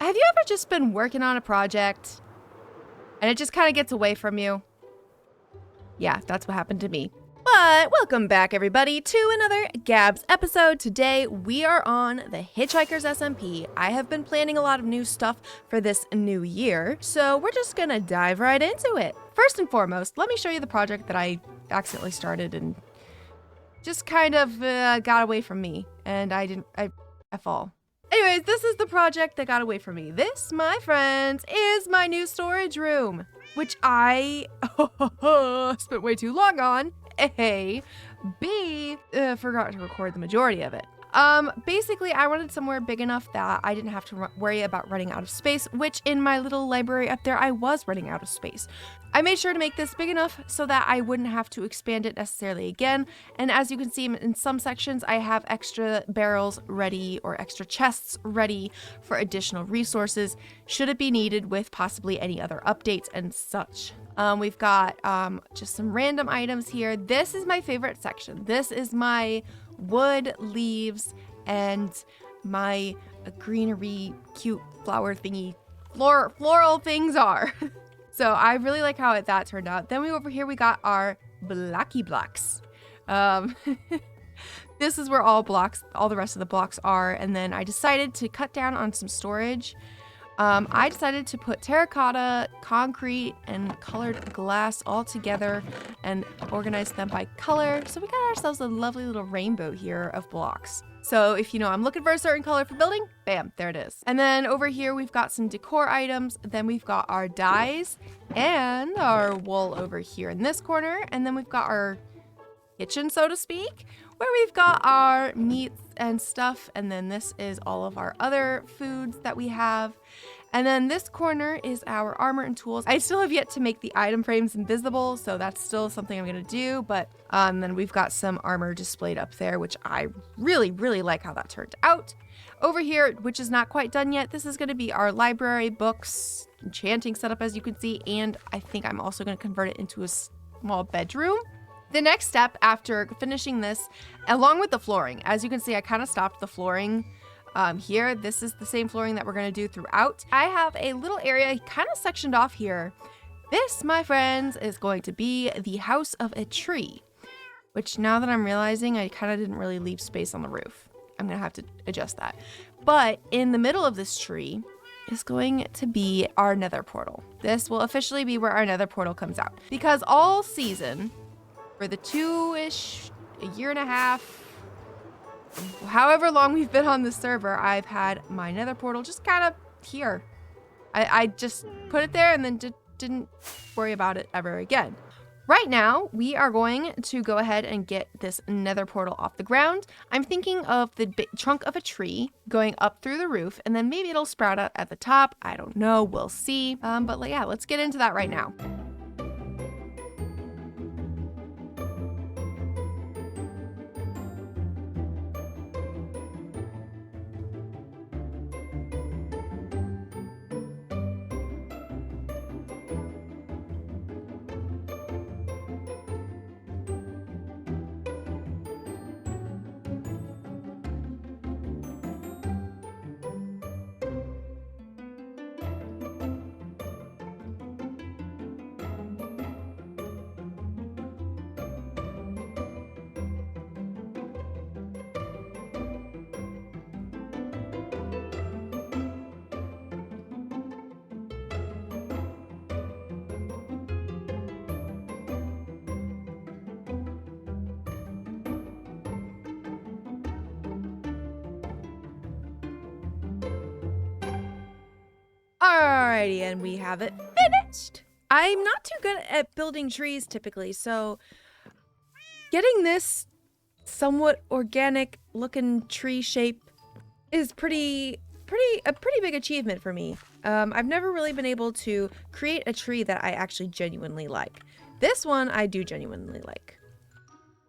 Have you ever just been working on a project and it just kind of gets away from you? Yeah, that's what happened to me. But welcome back, everybody, to another Gabs episode. Today, we are on the Hitchhikers SMP. I have been planning a lot of new stuff for this new year, so we're just gonna dive right into it. First and foremost, let me show you the project that I accidentally started and just kind of got away from me, and I fall. Anyways, this is the project that got away from me. This, my friends, is my new storage room, which I spent way too long on. A, B, forgot to record the majority of it. Basically, I wanted somewhere big enough that I didn't have to worry about running out of space, which in my little library up there, I was running out of space. I made sure to make this big enough so that I wouldn't have to expand it necessarily again. And as you can see in some sections, I have extra barrels ready or extra chests ready for additional resources, should it be needed with possibly any other updates and such. We've got just some random items here. This is my favorite section. This is my wood, leaves, and my greenery, cute flower thingy, floral things are. So I really like how that turned out. Then over here we got our blocky blocks. This is where all the rest of the blocks are. And then I decided to cut down on some storage. I decided to put terracotta, concrete, and colored glass all together and organize them by color. So we got ourselves a lovely little rainbow here of blocks. So if you know I'm looking for a certain color for building, bam, there it is. And then over here we've got some decor items. Then we've got our dyes and our wool over here in this corner. And then we've got our kitchen, so to speak, where we've got our meats and stuff. And then this is all of our other foods that we have. And then this corner is our armor and tools. I still have yet to make the item frames invisible, so that's still something I'm gonna do. But then we've got some armor displayed up there, which I really, really like how that turned out. Over here, which is not quite done yet, this is gonna be our library, books, enchanting setup, as you can see. And I think I'm also gonna convert it into a small bedroom. The next step after finishing this, along with the flooring, as you can see, I kind of stopped the flooring here. This is the same flooring that we're going to do throughout. I have a little area kind of sectioned off here. This, my friends, is going to be the house of a tree, which now that I'm realizing, I kind of didn't really leave space on the roof. I'm going to have to adjust that. But in the middle of this tree is going to be our nether portal. This will officially be where our nether portal comes out, because all season, for the a year and a half, however long we've been on the server, I've had my nether portal just kind of here. I just put it there and then didn't worry about it ever again. Right now, we are going to go ahead and get this nether portal off the ground. I'm thinking of the trunk of a tree going up through the roof, and then maybe it'll sprout out at the top. I don't know. We'll see. But yeah, let's get into that right now. Alrighty, and we have it finished. I'm not too good at building trees typically, so getting this somewhat organic looking tree shape is a pretty big achievement for me. I've never really been able to create a tree that I actually genuinely like. This one I do genuinely like.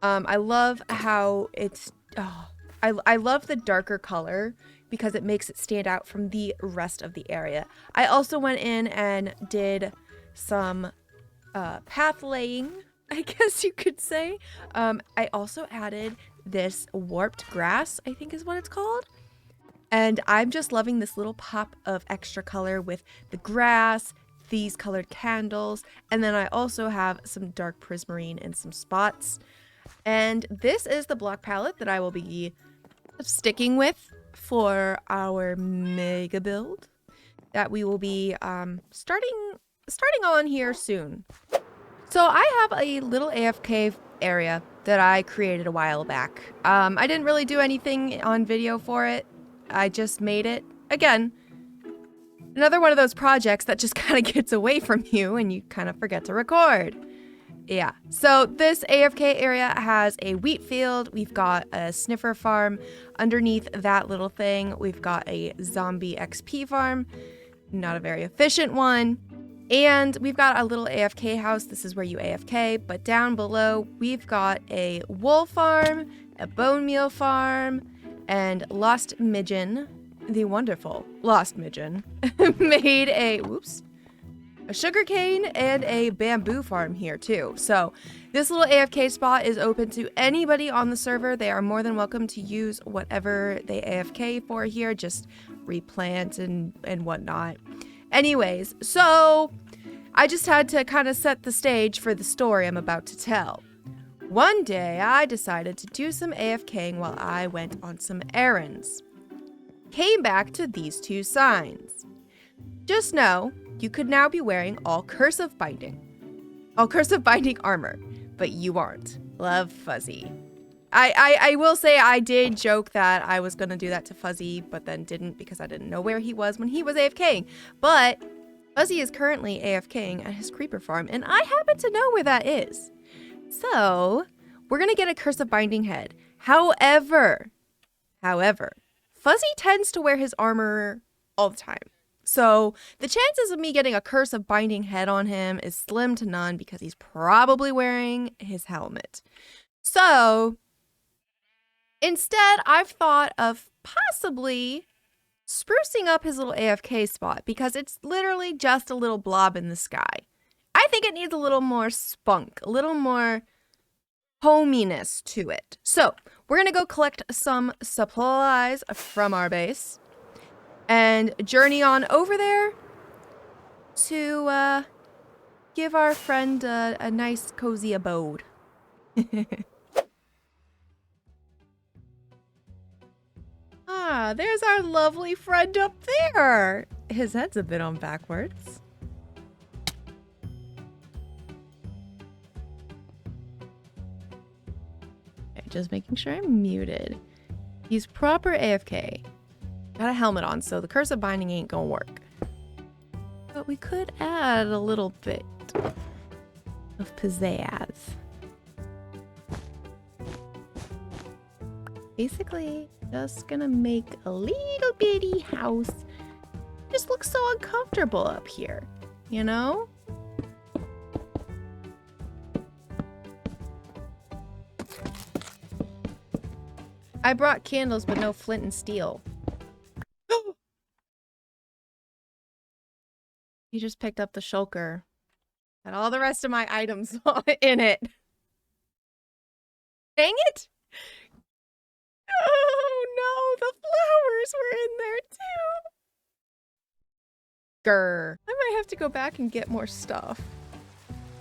I love how it's, I love the darker color because it makes it stand out from the rest of the area. I also went in and did some path laying, I guess you could say. I also added this warped grass, I think is what it's called. And I'm just loving this little pop of extra color with the grass, these colored candles, and then I also have some dark prismarine and some spots. And this is the block palette that I will be sticking with for our mega build that we will be starting on here soon. So I have a little AFK area that I created a while back. I didn't really do anything on video for it. I just made it. Again, another one of those projects that just kind of gets away from you and you kind of forget to record. Yeah, so this AFK area has a wheat field. We've got a sniffer farm. Underneath that little thing, we've got a zombie XP farm. Not a very efficient one. And we've got a little AFK house. This is where you AFK. But down below, we've got a wool farm, a bone meal farm, and Lost Midgeon, the wonderful Lost Midgeon, made a sugarcane and a bamboo farm here too. So this little AFK spot is open to anybody on the server. They are more than welcome to use whatever they AFK for here, just replant and whatnot. Anyways, so I just had to kind of set the stage for the story I'm about to tell. One day I decided to do some AFKing while I went on some errands. Came back to these two signs. Just know, you could now be wearing all cursive binding armor, but you aren't. Love, Fuzzy. I will say I did joke that I was going to do that to Fuzzy, but then didn't because I didn't know where he was when he was AFKing. But Fuzzy is currently AFKing at his creeper farm, and I happen to know where that is. So, we're going to get a cursive binding head. However, Fuzzy tends to wear his armor all the time. So the chances of me getting a cursive binding head on him is slim to none because he's probably wearing his helmet. So instead, I've thought of possibly sprucing up his little AFK spot because it's literally just a little blob in the sky. I think it needs a little more spunk, a little more hominess to it. So we're going to go collect some supplies from our base and journey on over there to give our friend a nice cozy abode. Ah, there's our lovely friend up there. His head's a bit on backwards. Okay, just making sure I'm muted. He's proper AFK. Got a helmet on, so the cursive binding ain't gonna work. But we could add a little bit of pizzazz. Basically, just gonna make a little bitty house. Just looks so uncomfortable up here, you know? I brought candles, but no flint and steel. He just picked up the shulker. And all the rest of my items in it. Dang it! Oh no, the flowers were in there too. Grr. I might have to go back and get more stuff.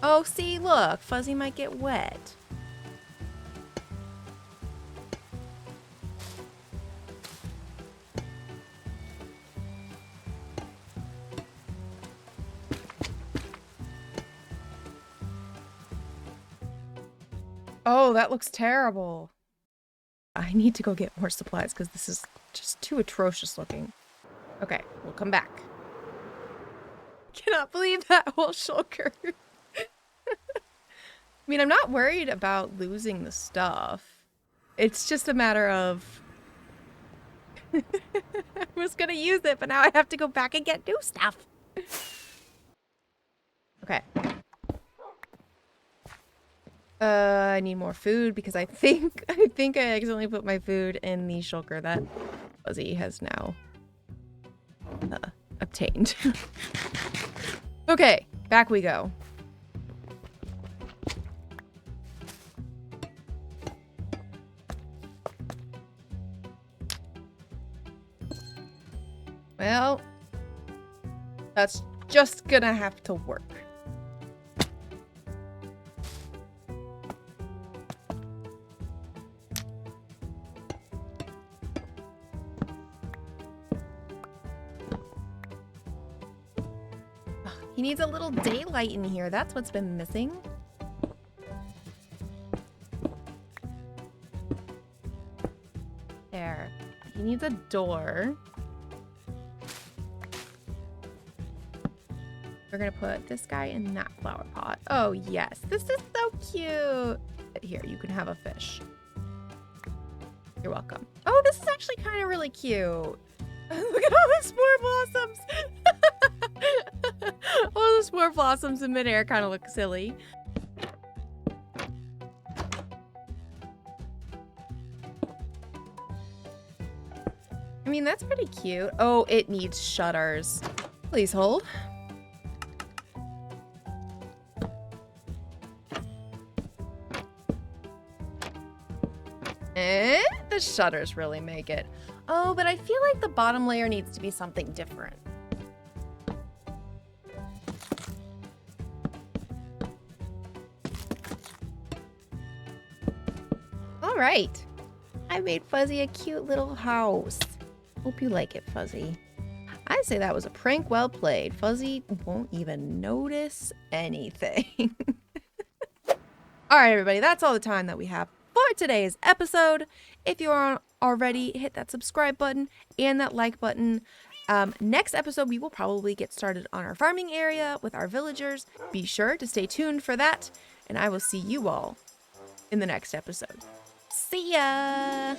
Oh, see, look, Fuzzy might get wet. Oh, that looks terrible. I need to go get more supplies because this is just too atrocious looking. Okay, we'll come back. Cannot believe that whole shulker. I mean, I'm not worried about losing the stuff. It's just a matter of... I was gonna use it, but now I have to go back and get new stuff. Okay. I need more food because I think I accidentally put my food in the shulker that Fuzzy has now obtained. Okay, back we go. Well, that's just gonna have to work. He needs a little daylight in here. That's what's been missing. There. He needs a door. We're gonna put this guy in that flower pot. Oh yes, this is so cute. Here, you can have a fish. You're welcome. Oh, this is actually kind of really cute. Look at all the spore blossoms. All the spore blossoms in midair kind of look silly. I mean, that's pretty cute. Oh, it needs shutters. Please hold. The shutters really make it. Oh, but I feel like the bottom layer needs to be something different. All right. I made Fuzzy a cute little house. Hope you like it, Fuzzy. I say that was a prank well played. Fuzzy won't even notice anything. All right, everybody, that's all the time that we have for today's episode. If you aren't already, hit that subscribe button and that like button. Next episode, we will probably get started on our farming area with our villagers. Be sure to stay tuned for that, and I will see you all in the next episode. See ya!